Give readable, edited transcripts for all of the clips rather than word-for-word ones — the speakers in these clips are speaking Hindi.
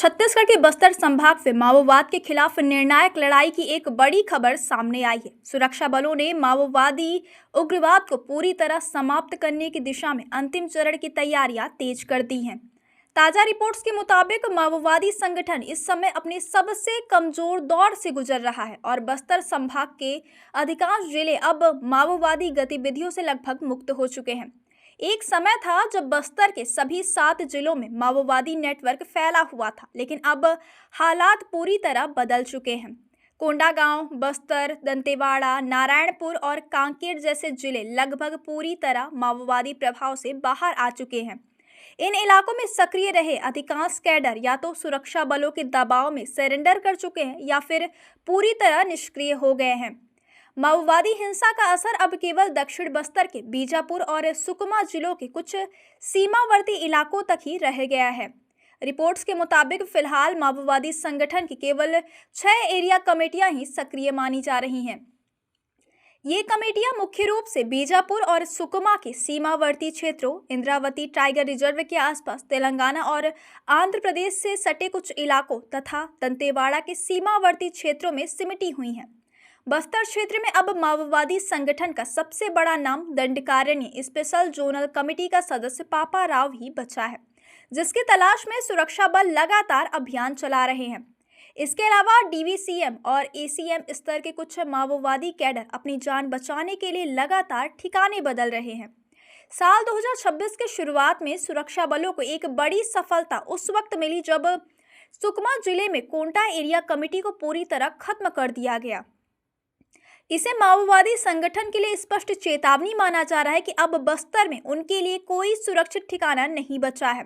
छत्तीसगढ़ के बस्तर संभाग से माओवाद के खिलाफ निर्णायक लड़ाई की एक बड़ी खबर सामने आई है। सुरक्षा बलों ने माओवादी उग्रवाद को पूरी तरह समाप्त करने की दिशा में अंतिम चरण की तैयारियां तेज कर दी हैं। ताजा रिपोर्ट्स के मुताबिक माओवादी संगठन इस समय अपने सबसे कमजोर दौर से गुजर रहा है और बस्तर संभाग के अधिकांश जिले अब माओवादी गतिविधियों से लगभग मुक्त हो चुके हैं। एक समय था जब बस्तर के सभी 7 जिलों में माओवादी नेटवर्क फैला हुआ था, लेकिन अब हालात पूरी तरह बदल चुके हैं। कोंडागांव, बस्तर, दंतेवाड़ा, नारायणपुर और कांकेर जैसे जिले लगभग पूरी तरह माओवादी प्रभाव से बाहर आ चुके हैं। इन इलाकों में सक्रिय रहे अधिकांश कैडर या तो सुरक्षा बलों के दबाव में सरेंडर कर चुके हैं या फिर पूरी तरह निष्क्रिय हो गए हैं। माओवादी हिंसा का असर अब केवल दक्षिण बस्तर के बीजापुर और सुकमा जिलों के कुछ सीमावर्ती इलाकों तक ही रह गया है। रिपोर्ट्स के मुताबिक फिलहाल माओवादी संगठन की केवल 6 एरिया कमेटियां ही सक्रिय मानी जा रही हैं। ये कमेटियां मुख्य रूप से बीजापुर और सुकमा के सीमावर्ती क्षेत्रों, इंद्रावती टाइगर रिजर्व के आसपास, तेलंगाना और आंध्र प्रदेश से सटे कुछ इलाकों तथा दंतेवाड़ा के सीमावर्ती क्षेत्रों में सिमटी हुई हैं। बस्तर क्षेत्र में अब माओवादी संगठन का सबसे बड़ा नाम दंडकारण्य स्पेशल जोनल कमेटी का सदस्य पापा राव ही बचा है, जिसकी तलाश में सुरक्षा बल लगातार अभियान चला रहे हैं। इसके अलावा डीवीसीएम और एसीएम स्तर के कुछ माओवादी कैडर अपनी जान बचाने के लिए लगातार ठिकाने बदल रहे हैं। साल 2026 के शुरुआत में सुरक्षा बलों को एक बड़ी सफलता उस वक्त मिली जब सुकमा जिले में कोंटा एरिया कमेटी को पूरी तरह खत्म कर दिया गया। इसे माओवादी संगठन के लिए स्पष्ट चेतावनी माना जा रहा है कि अब बस्तर में उनके लिए कोई सुरक्षित ठिकाना नहीं बचा है।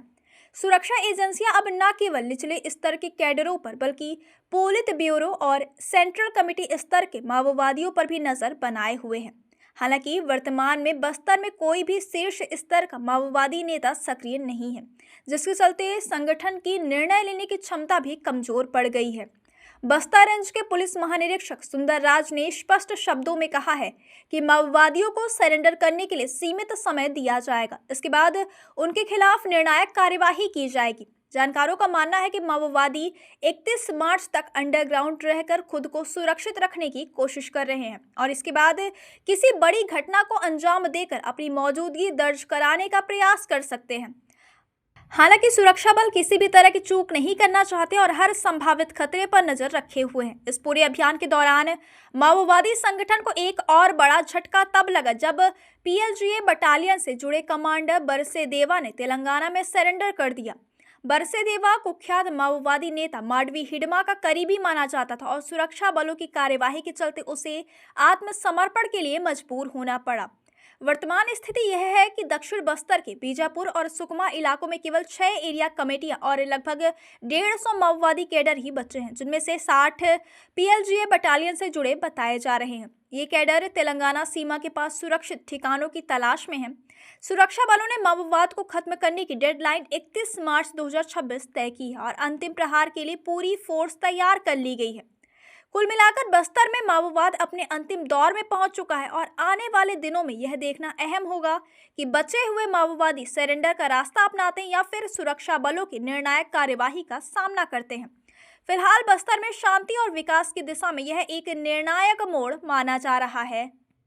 सुरक्षा एजेंसियां अब न केवल निचले स्तर के कैडरों पर बल्कि पोलित ब्यूरो और सेंट्रल कमेटी स्तर के माओवादियों पर भी नजर बनाए हुए हैं। हालांकि वर्तमान में बस्तर में कोई भी शीर्ष स्तर का माओवादी नेता सक्रिय नहीं है, जिसके चलते संगठन की निर्णय लेने की क्षमता भी कमजोर पड़ गई है। बस्तर रेंज के पुलिस महानिरीक्षक सुंदर राज ने स्पष्ट शब्दों में कहा है कि माओवादियों को सरेंडर करने के लिए सीमित समय दिया जाएगा। इसके बाद उनके खिलाफ निर्णायक कार्यवाही की जाएगी। जानकारों का मानना है कि माओवादी 31 मार्च तक अंडरग्राउंड रहकर खुद को सुरक्षित रखने की कोशिश कर रहे हैं और इसके बाद किसी बड़ी घटना को अंजाम देकर अपनी मौजूदगी दर्ज कराने का प्रयास कर सकते हैं। हालांकि सुरक्षा बल किसी भी तरह की चूक नहीं करना चाहते और हर संभावित खतरे पर नजर रखे हुए हैं। इस पूरे अभियान के दौरान माओवादी संगठन को एक और बड़ा झटका तब लगा जब पीएलजीए बटालियन से जुड़े कमांडर बरसे देवा ने तेलंगाना में सरेंडर कर दिया। बरसे देवा कुख्यात माओवादी नेता माडवी हिडमा का करीबी माना जाता था और सुरक्षा बलों की कार्यवाही के चलते उसे आत्मसमर्पण के लिए मजबूर होना पड़ा। वर्तमान स्थिति यह है कि दक्षिण बस्तर के बीजापुर और सुकमा इलाकों में केवल 6 एरिया कमेटियां और लगभग 150 माओवादी कैडर ही बचे हैं, जिनमें से 60 पीएलजीए बटालियन से जुड़े बताए जा रहे हैं। ये कैडर तेलंगाना सीमा के पास सुरक्षित ठिकानों की तलाश में हैं। सुरक्षा बलों ने माओवाद को खत्म करने की डेडलाइन 31 मार्च 2026 तय की है और अंतिम प्रहार के लिए पूरी फोर्स तैयार कर ली गई है। कुल मिलाकर बस्तर में माओवाद अपने अंतिम दौर में पहुंच चुका है और आने वाले दिनों में यह देखना अहम होगा कि बचे हुए माओवादी सरेंडर का रास्ता अपनाते हैं या फिर सुरक्षा बलों की निर्णायक कार्यवाही का सामना करते हैं। फिलहाल बस्तर में शांति और विकास की दिशा में यह एक निर्णायक मोड़ माना जा रहा है।